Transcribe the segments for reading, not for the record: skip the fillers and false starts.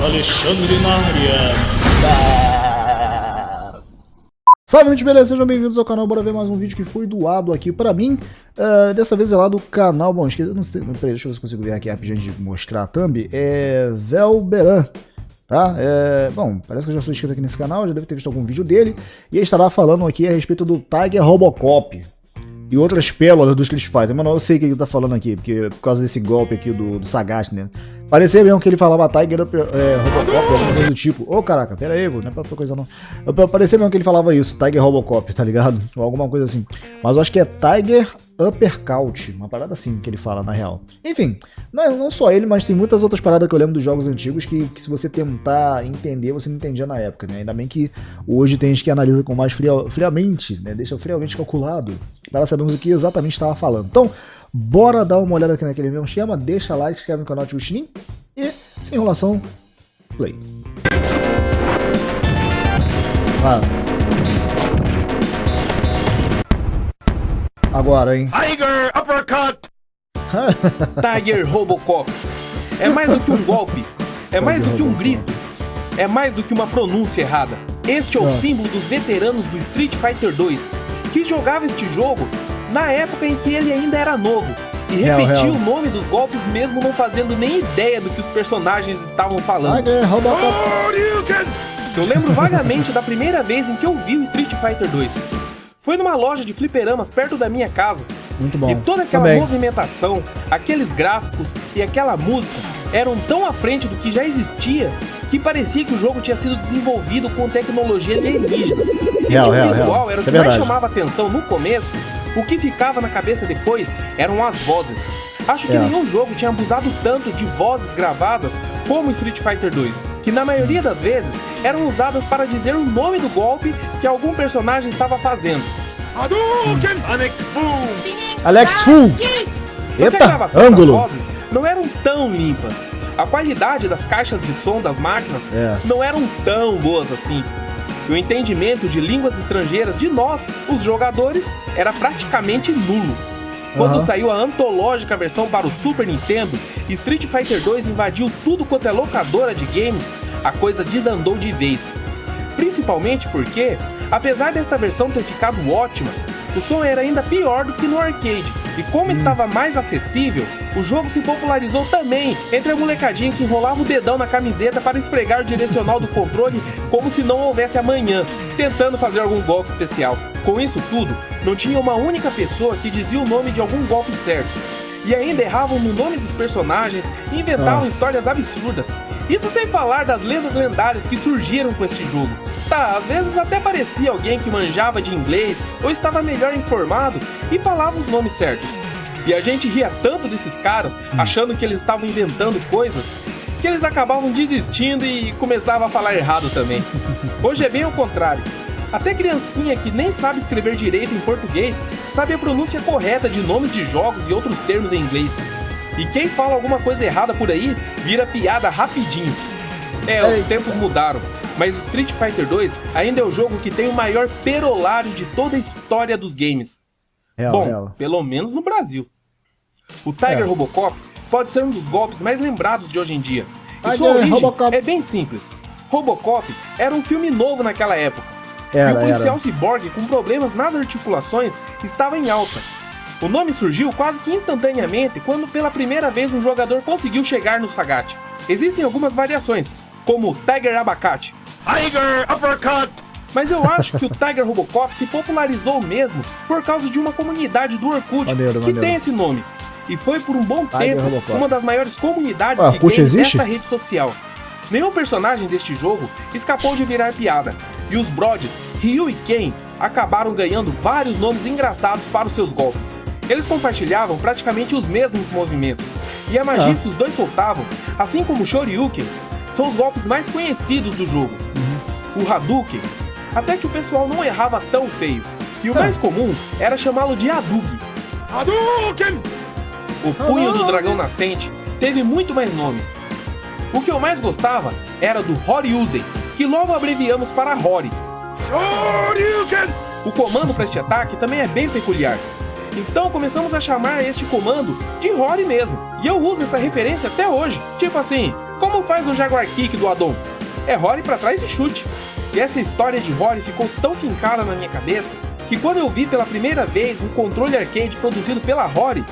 Alexandre na área. Salve, gente, beleza? Sejam bem-vindos ao canal. Bora ver mais um vídeo que foi doado aqui pra mim. Dessa vez é lá do canal. Bom, eu não sei. Peraí, deixa eu ver se eu consigo ver aqui rapidinho antes de mostrar a thumb. É Velberan. Tá? Bom, parece que eu já sou inscrito aqui nesse canal, já deve ter visto algum vídeo dele. E ele estará falando aqui a respeito do Tiger Robocop e outras pérolas do Street Fighter. Mano, eu sei o que ele tá falando aqui, porque por causa desse golpe aqui do Sagat, né? Parecia mesmo que ele falava Tiger Robocop, alguma coisa do tipo. Ô, caraca, pera aí, não é pra coisa não. Parecia mesmo que ele falava isso, Tiger Robocop, tá ligado? Ou alguma coisa assim. Mas eu acho que é Tiger Uppercut, uma parada assim que ele fala na real. Enfim, não só ele, mas tem muitas outras paradas que eu lembro dos jogos antigos que se você tentar entender, você não entendia na época, né? Ainda bem que hoje tem gente que analisa com mais friamente, né? Deixa friamente calculado, para sabermos o que exatamente estava falando. Então, bora dar uma olhada aqui naquele mesmo esquema, deixa like, se inscreve no canal, ativa o sininho e, sem enrolação, play. Agora, hein? Tiger Uppercut! Tiger Robocop. É mais do que um golpe, é mais do que um grito, é mais do que uma pronúncia errada. Este é o símbolo dos veteranos do Street Fighter 2, que jogava este jogo na época em que ele ainda era novo e repetia o nome dos golpes mesmo não fazendo nem ideia do que os personagens estavam falando. Tiger Robocop. Eu lembro vagamente da primeira vez em que eu vi o Street Fighter 2. Foi numa loja de fliperamas perto da minha casa. Muito bom. E toda aquela movimentação, aqueles gráficos e aquela música eram tão à frente do que já existia que parecia que o jogo tinha sido desenvolvido com tecnologia alienígena. E se o visual era o que mais chamava atenção no começo, o que ficava na cabeça depois eram as vozes. Acho que nenhum jogo tinha abusado tanto de vozes gravadas como Street Fighter 2, que na maioria das vezes eram usadas para dizer o nome do golpe que algum personagem estava fazendo. Alex Fu! Só que a gravação das vozes não eram tão limpas. A qualidade das caixas de som das máquinas não eram tão boas assim. E o entendimento de línguas estrangeiras de nós, os jogadores, era praticamente nulo. Quando saiu a antológica versão para o Super Nintendo e Street Fighter 2 invadiu tudo quanto é locadora de games, a coisa desandou de vez. Principalmente porque, apesar desta versão ter ficado ótima, o som era ainda pior do que no arcade, e como estava mais acessível, o jogo se popularizou também entre a molecadinha que enrolava o dedão na camiseta para esfregar o direcional do controle como se não houvesse amanhã, tentando fazer algum golpe especial. Com isso tudo, não tinha uma única pessoa que dizia o nome de algum golpe certo. E ainda erravam no nome dos personagens e inventavam histórias absurdas. Isso sem falar das lendas lendárias que surgiram com este jogo. Tá, às vezes até parecia alguém que manjava de inglês ou estava melhor informado e falava os nomes certos. E a gente ria tanto desses caras, achando que eles estavam inventando coisas, que eles acabavam desistindo e começavam a falar errado também. Hoje é bem ao contrário. Até criancinha que nem sabe escrever direito em português sabe a pronúncia correta de nomes de jogos e outros termos em inglês. E quem fala alguma coisa errada por aí, vira piada rapidinho. Os tempos mudaram, mas o Street Fighter 2 ainda é o jogo que tem o maior perolário de toda a história dos games. Pelo menos no Brasil. O Tiger Robocop pode ser um dos golpes mais lembrados de hoje em dia. E sua origem é bem simples. Robocop era um filme novo naquela época. E o policial ciborgue com problemas nas articulações estava em alta. O nome surgiu quase que instantaneamente quando pela primeira vez um jogador conseguiu chegar no Sagat. Existem algumas variações, como o Tiger Abacate. Tiger Uppercut! Mas eu acho que o Tiger Robocop se popularizou mesmo por causa de uma comunidade do Orkut que tem esse nome. E foi por um bom tempo uma das maiores comunidades de games desta rede social. Nenhum personagem deste jogo escapou de virar piada, e os brodes Ryu e Ken acabaram ganhando vários nomes engraçados para os seus golpes. Eles compartilhavam praticamente os mesmos movimentos, e a magia que os dois soltavam, assim como o Shoryuken, são os golpes mais conhecidos do jogo. O Hadouken, até que o pessoal não errava tão feio, e o mais comum era chamá-lo de Hadouken. Hadouken! O punho do dragão nascente teve muito mais nomes. O que eu mais gostava era do Horyuzen, que logo abreviamos para Hori. O comando para este ataque também é bem peculiar. Então começamos a chamar este comando de Hori mesmo. E eu uso essa referência até hoje. Tipo assim, Como faz o Jaguar Kick do Adon? É Rory pra trás e chute. E essa história de Rory ficou tão fincada na minha cabeça que quando eu vi pela primeira vez um controle arcade produzido pela Rory,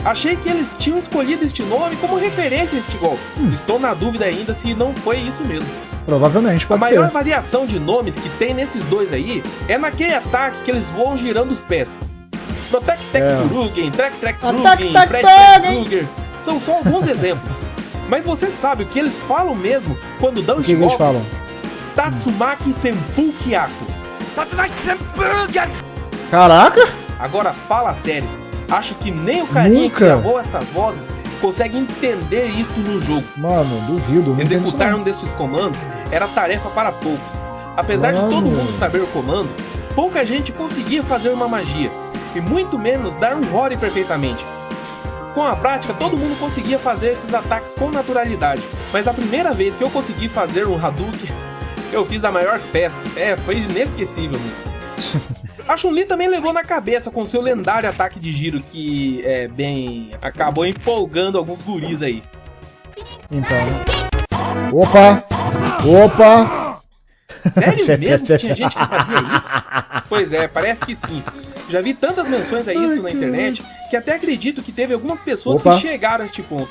achei que eles tinham escolhido este nome como referência a este golpe. Estou na dúvida ainda se não foi isso mesmo. Provavelmente pode ser. A maior variação de nomes que tem nesses dois aí é naquele ataque que eles voam girando os pés. Protect Tech Drugen, Track Track Drugen, Fred Track Druger, são só alguns exemplos. Mas você sabe o que eles falam mesmo quando dão este golpe? O que eles falam? Tatsumaki Senpu Kyaku. Caraca! Agora fala sério. Acho que nem o carinha que gravou estas vozes consegue entender isto no jogo. Mano, duvido. Executar um destes comandos era tarefa para poucos. Apesar de todo mundo saber o comando, pouca gente conseguia fazer uma magia. E muito menos dar um Rory perfeitamente. Com a prática, todo mundo conseguia fazer esses ataques com naturalidade. Mas a primeira vez que eu consegui fazer um Hadouken, eu fiz a maior festa. Foi inesquecível mesmo. A Chun-Li também levou na cabeça com seu lendário ataque de giro que, acabou empolgando alguns guris aí. Então... Opa! Sério mesmo que tinha gente que fazia isso? Pois é, parece que sim. Já vi tantas menções a isso na internet que até acredito que teve algumas pessoas que chegaram a este ponto.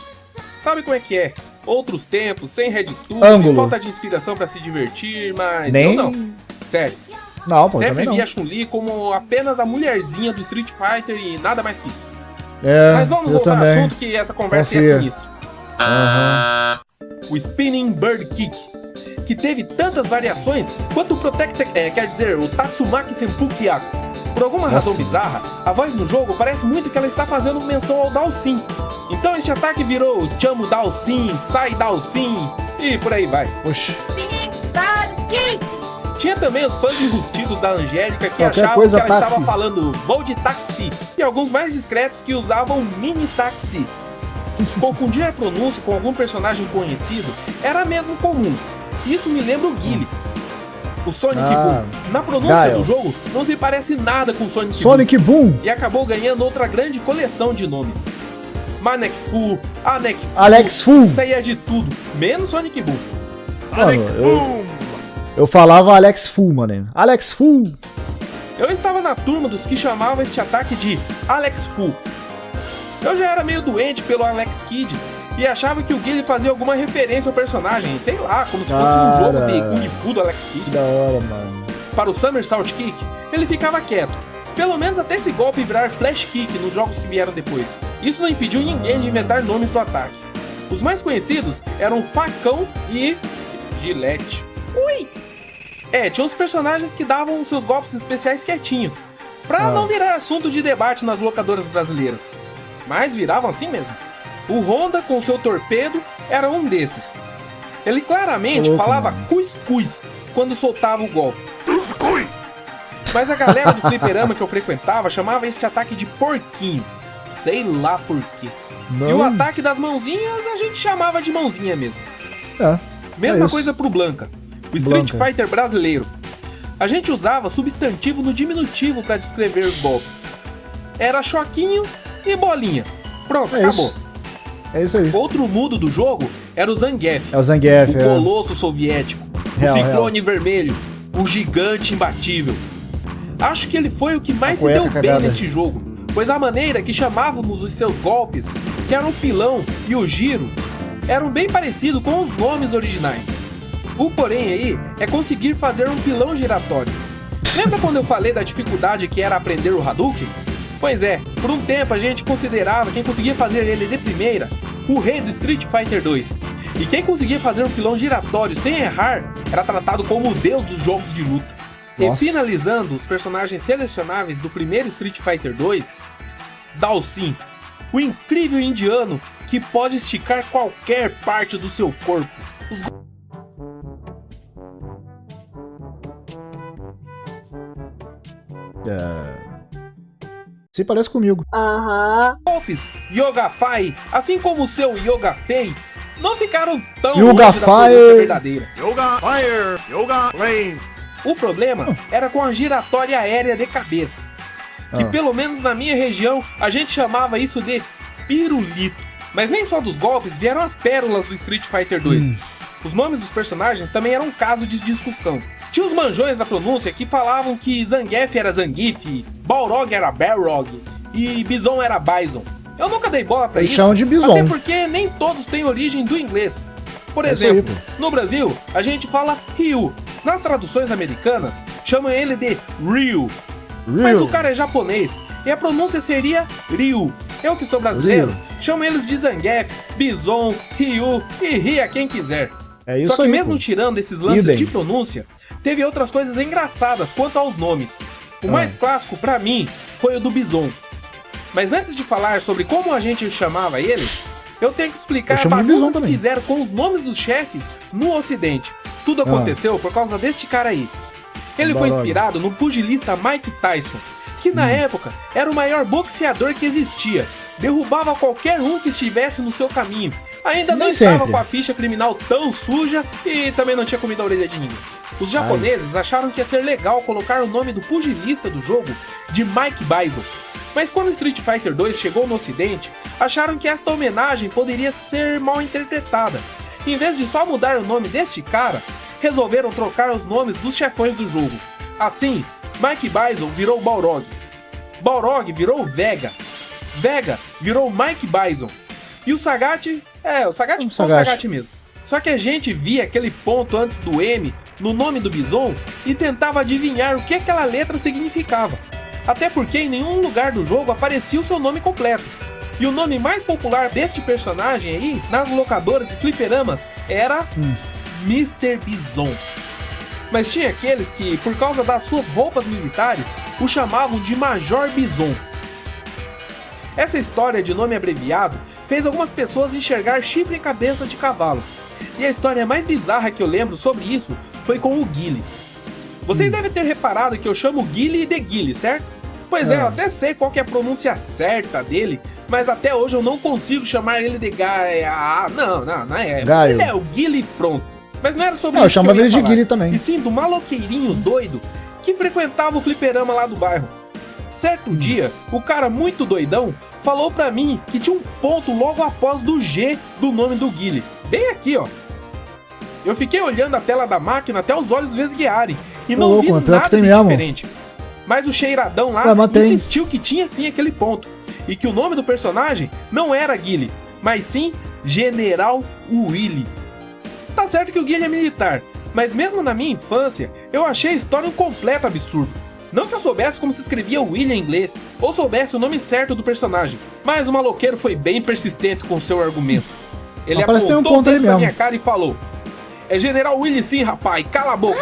Sabe como é que é? Outros tempos, sem RedTube, falta de inspiração pra se divertir, mas eu não. Sério. Não, pô, sempre vi a Chun-Li como apenas a mulherzinha do Street Fighter e nada mais que isso. Mas vamos voltar ao assunto que essa conversa é sinistra. O Spinning Bird Kick, que teve tantas variações quanto o o Tatsumaki Senpu Kyaku. Por alguma razão bizarra, a voz no jogo parece muito que ela está fazendo menção ao Dalsin. Então este ataque virou Chamo Dalsin, Sai Dalsin e por aí vai. Oxi. Tinha também os fãs enrustidos da Angélica que achavam que ela estava falando Bold Taxi e alguns mais discretos que usavam Mini Taxi. Confundir a pronúncia com algum personagem conhecido era mesmo comum. Isso me lembra o Guile. O Sonic Boom, na pronúncia do jogo, não se parece nada com Sonic Boom. E acabou ganhando outra grande coleção de nomes. Manek Fu, Anek Fu, Alex Fu. Saía de tudo, menos Sonic Boom. Mano, eu falava Alex Fu, mano. Alex Fu. Eu estava na turma dos que chamavam este ataque de Alex Fu. Eu já era meio doente pelo Alex Kidd e achava que o Guile fazia alguma referência ao personagem, sei lá, como se fosse um jogo de Kung Fu do Alex Kidd. Que da hora, mano. Para o Somersault Kick, ele ficava quieto, pelo menos até esse golpe virar Flash Kick nos jogos que vieram depois. Isso não impediu ninguém de inventar nome pro ataque. Os mais conhecidos eram Facão e Gillette. Ui! Tinha uns personagens que davam seus golpes especiais quietinhos, pra não virar assunto de debate nas locadoras brasileiras. Mas viravam assim mesmo. O Honda, com seu torpedo, era um desses. Ele claramente falava cuscuz quando soltava o golpe. Mas a galera do fliperama que eu frequentava chamava esse ataque de porquinho. Sei lá por quê. E o ataque das mãozinhas a gente chamava de mãozinha mesmo. Mesma coisa pro Blanca, o Street Fighter brasileiro. A gente usava substantivo no diminutivo para descrever os golpes. Era choquinho e bolinha. Pronto, acabou. É isso aí. Outro mudo do jogo era o Zangief. É o Zangief, o colosso soviético. O ciclone vermelho. O gigante imbatível. Acho que ele foi o que mais se deu bem neste jogo, pois a maneira que chamávamos os seus golpes, que eram o pilão e o giro, eram bem parecidos com os nomes originais. O porém aí é conseguir fazer um pilão giratório. Lembra quando eu falei da dificuldade que era aprender o Hadouken? Pois é, por um tempo a gente considerava quem conseguia fazer ele de primeira o rei do Street Fighter 2. E quem conseguia fazer um pilão giratório sem errar era tratado como o deus dos jogos de luta. Nossa. E finalizando os personagens selecionáveis do primeiro Street Fighter 2, Dalsin, o incrível indiano que pode esticar qualquer parte do seu corpo. Os se parece comigo. golpes Yoga Fai, assim como o seu Yoga Fei, não ficaram tão Yoga longe da pronúncia verdadeira. Yoga Fire, Yoga Flame. O problema era com a giratória aérea de cabeça, que pelo menos na minha região a gente chamava isso de pirulito. Mas nem só dos golpes vieram as pérolas do Street Fighter 2. Os nomes dos personagens também eram caso de discussão. Tinha os manjões da pronúncia que falavam que Zangief era Zangief, Balrog era Balrog e Bison era Bison. Eu nunca dei bola pra Eles isso, chamam de Bison. até porque nem todos têm origem do inglês. Por exemplo, no Brasil, a gente fala Ryu. Nas traduções americanas, chamam ele de Ryu. Mas o cara é japonês e a pronúncia seria Ryu. Eu que sou brasileiro, chamo eles de Zangief, Bison, Ryu e ria quem quiser. É isso. Só que aí, mesmo pô. tirando esses lances de pronúncia, teve outras coisas engraçadas quanto aos nomes. O mais clássico pra mim foi o do Bison. Mas antes de falar sobre como a gente chamava ele, eu tenho que explicar a bagunça que fizeram com os nomes dos chefes no ocidente. Tudo aconteceu por causa deste cara aí. Ele foi inspirado no pugilista Mike Tyson, que na época era o maior boxeador que existia. Derrubava qualquer um que estivesse no seu caminho. Ainda não estava com a ficha criminal tão suja e também não tinha comido a orelha de ninguém. Os japoneses acharam que ia ser legal colocar o nome do pugilista do jogo de Mike Bison. Mas quando Street Fighter 2 chegou no ocidente, acharam que esta homenagem poderia ser mal interpretada. Em vez de só mudar o nome deste cara, resolveram trocar os nomes dos chefões do jogo. Assim, Mike Bison virou Balrog, Balrog virou Vega, Vega virou Mike Bison, e o Sagat, o Sagat ficou o Sagat mesmo. Só que a gente via aquele ponto antes do M no nome do Bison e tentava adivinhar o que aquela letra significava. Até porque em nenhum lugar do jogo aparecia o seu nome completo. E o nome mais popular deste personagem aí, nas locadoras e fliperamas, era Mr. Bison. Mas tinha aqueles que, por causa das suas roupas militares, o chamavam de Major Bison. Essa história de nome abreviado fez algumas pessoas enxergar chifre em cabeça de cavalo. E a história mais bizarra que eu lembro sobre isso foi com o Guile. Vocês devem ter reparado que eu chamo o Guile de Guile, certo? Pois é, eu até sei qual que é a pronúncia certa dele, mas até hoje eu não consigo chamar ele de Gaia. Não é. Gaio. Ele é o Guile pronto. Mas não era sobre eu isso que eu chamava ia ele de falar. Guile também. E sim do maloqueirinho doido que frequentava o fliperama lá do bairro. Certo dia, o cara muito doidão falou pra mim que tinha um ponto logo após do G do nome do Guile. Bem aqui, ó. Eu fiquei olhando a tela da máquina até os olhos vesguearem e não vi nada de diferente. Mas o cheiradão lá insistiu que tinha sim aquele ponto. E que o nome do personagem não era Guile, mas sim General Willy. Tá certo que o Guile é militar, mas mesmo na minha infância, eu achei a história um completo absurdo. Não que eu soubesse como se escrevia Willy em inglês, ou soubesse o nome certo do personagem, mas o maloqueiro foi bem persistente com seu argumento. Ele apontou o dedo na minha cara e falou: "É General Willy sim, rapaz, cala a boca."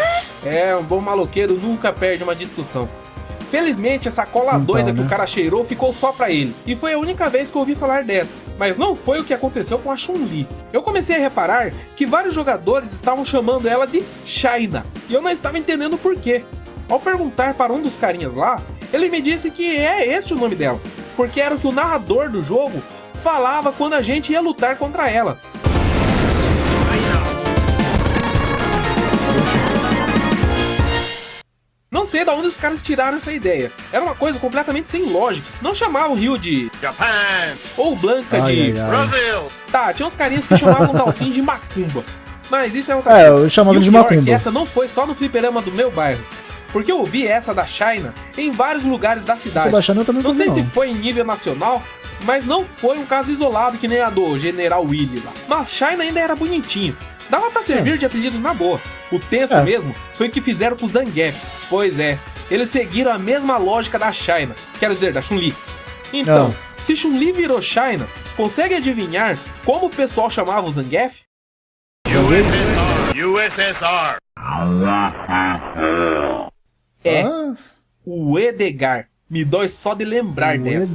Um bom maloqueiro nunca perde uma discussão. Felizmente, essa cola doida que o cara cheirou ficou só pra ele. E foi a única vez que eu ouvi falar dessa. Mas não foi o que aconteceu com a Chun-Li. Eu comecei a reparar que vários jogadores estavam chamando ela de China. E eu não estava entendendo por quê. Ao perguntar para um dos carinhas lá, ele me disse que é este o nome dela. Porque era o que o narrador do jogo falava quando a gente ia lutar contra ela. Não sei de onde os caras tiraram essa ideia. Era uma coisa completamente sem lógica. Não chamavam Ryu de Japan ou Blanca de Brasil. Tá, tinha uns carinhas que chamavam o Dalsin de Macumba. Mas isso é outra coisa. Eu chamava de Macumba. Que essa não foi só no fliperama do meu bairro. Porque eu ouvi essa da China em vários lugares da cidade. Essa da China eu também não sei se foi em nível nacional, mas não foi um caso isolado que nem a do General Willy lá. Mas China ainda era bonitinho. Dava pra servir de apelido na boa. O tenso mesmo foi o que fizeram com o Zangief. Pois é, eles seguiram a mesma lógica da China, quero dizer, da Chun-Li. Então, se Chun-Li virou China, consegue adivinhar como o pessoal chamava o Zangief? USSR. O Edgar. Me dói só de lembrar dessa.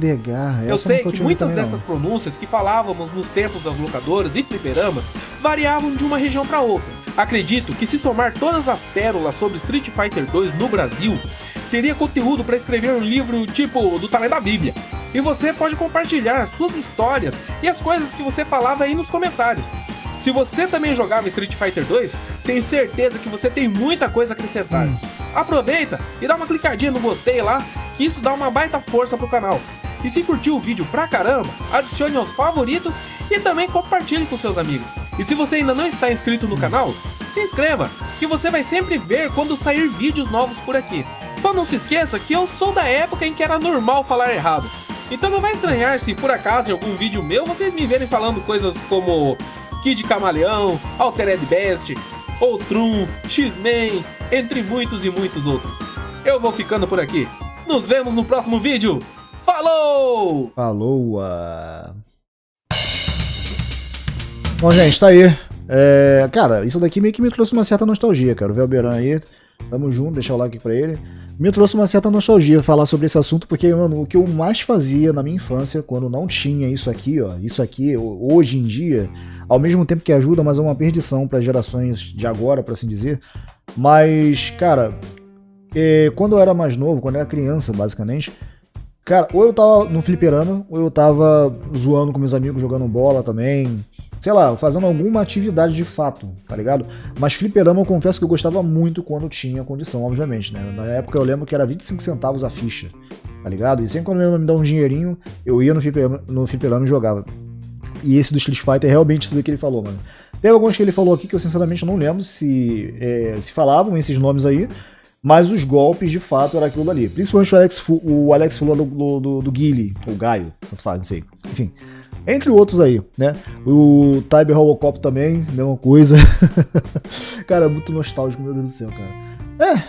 Eu sei que muitas dessas pronúncias que falávamos nos tempos das locadoras e fliperamas variavam de uma região para outra. Acredito que se somar todas as pérolas sobre Street Fighter 2 no Brasil, teria conteúdo para escrever um livro tipo do tamanho da Bíblia. E você pode compartilhar as suas histórias e as coisas que você falava aí nos comentários. Se você também jogava Street Fighter 2, tenho certeza que você tem muita coisa a acrescentar. Aproveita e dá uma clicadinha no gostei lá, que isso dá uma baita força pro canal. E se curtiu o vídeo pra caramba, adicione aos favoritos e também compartilhe com seus amigos. E se você ainda não está inscrito no canal, se inscreva, que você vai sempre ver quando sair vídeos novos por aqui. Só não se esqueça que eu sou da época em que era normal falar errado. Então não vai estranhar se por acaso em algum vídeo meu vocês me verem falando coisas como Kid Camaleão, Altered Beast, Outrun, X-Men, entre muitos e muitos outros. Eu vou ficando por aqui. Nos vemos no próximo vídeo. Falou! Falou! Bom, gente, tá aí. Cara, isso daqui meio que me trouxe uma certa nostalgia, cara. O Velberan aí, tamo junto, deixa o like pra ele. Me trouxe uma certa nostalgia falar sobre esse assunto, porque, mano, o que eu mais fazia na minha infância, quando não tinha isso aqui, ó, isso aqui, hoje em dia, ao mesmo tempo que ajuda, mas é uma perdição para gerações de agora, por assim dizer. Mas, cara, quando eu era mais novo, quando eu era criança, basicamente, cara, ou eu tava no fliperama, ou eu tava zoando com meus amigos, jogando bola também, sei lá, fazendo alguma atividade de fato, tá ligado? Mas fliperama eu confesso que eu gostava muito quando tinha condição, obviamente, né? Na época eu lembro que era 25 centavos a ficha, tá ligado? E sempre quando eu ia me dar um dinheirinho, eu ia no fliperama e jogava. E esse do Street Fighter é realmente isso que ele falou, mano. Tem alguns que ele falou aqui que eu sinceramente não lembro se falavam esses nomes aí, mas os golpes de fato era aquilo ali. Principalmente o Alex falou do Guile, ou Gaio, tanto faz, não sei. Enfim. Entre outros aí, né? O Tyber Robocop também, mesma coisa. Cara, muito nostálgico, meu Deus do céu, cara.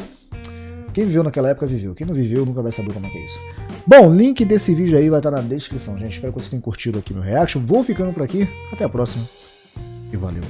Quem viveu naquela época viveu. Quem não viveu nunca vai saber como é que é isso. Bom, link desse vídeo aí vai estar na descrição, gente. Espero que vocês tenham curtido aqui meu reaction. Vou ficando por aqui. Até a próxima. E valeu.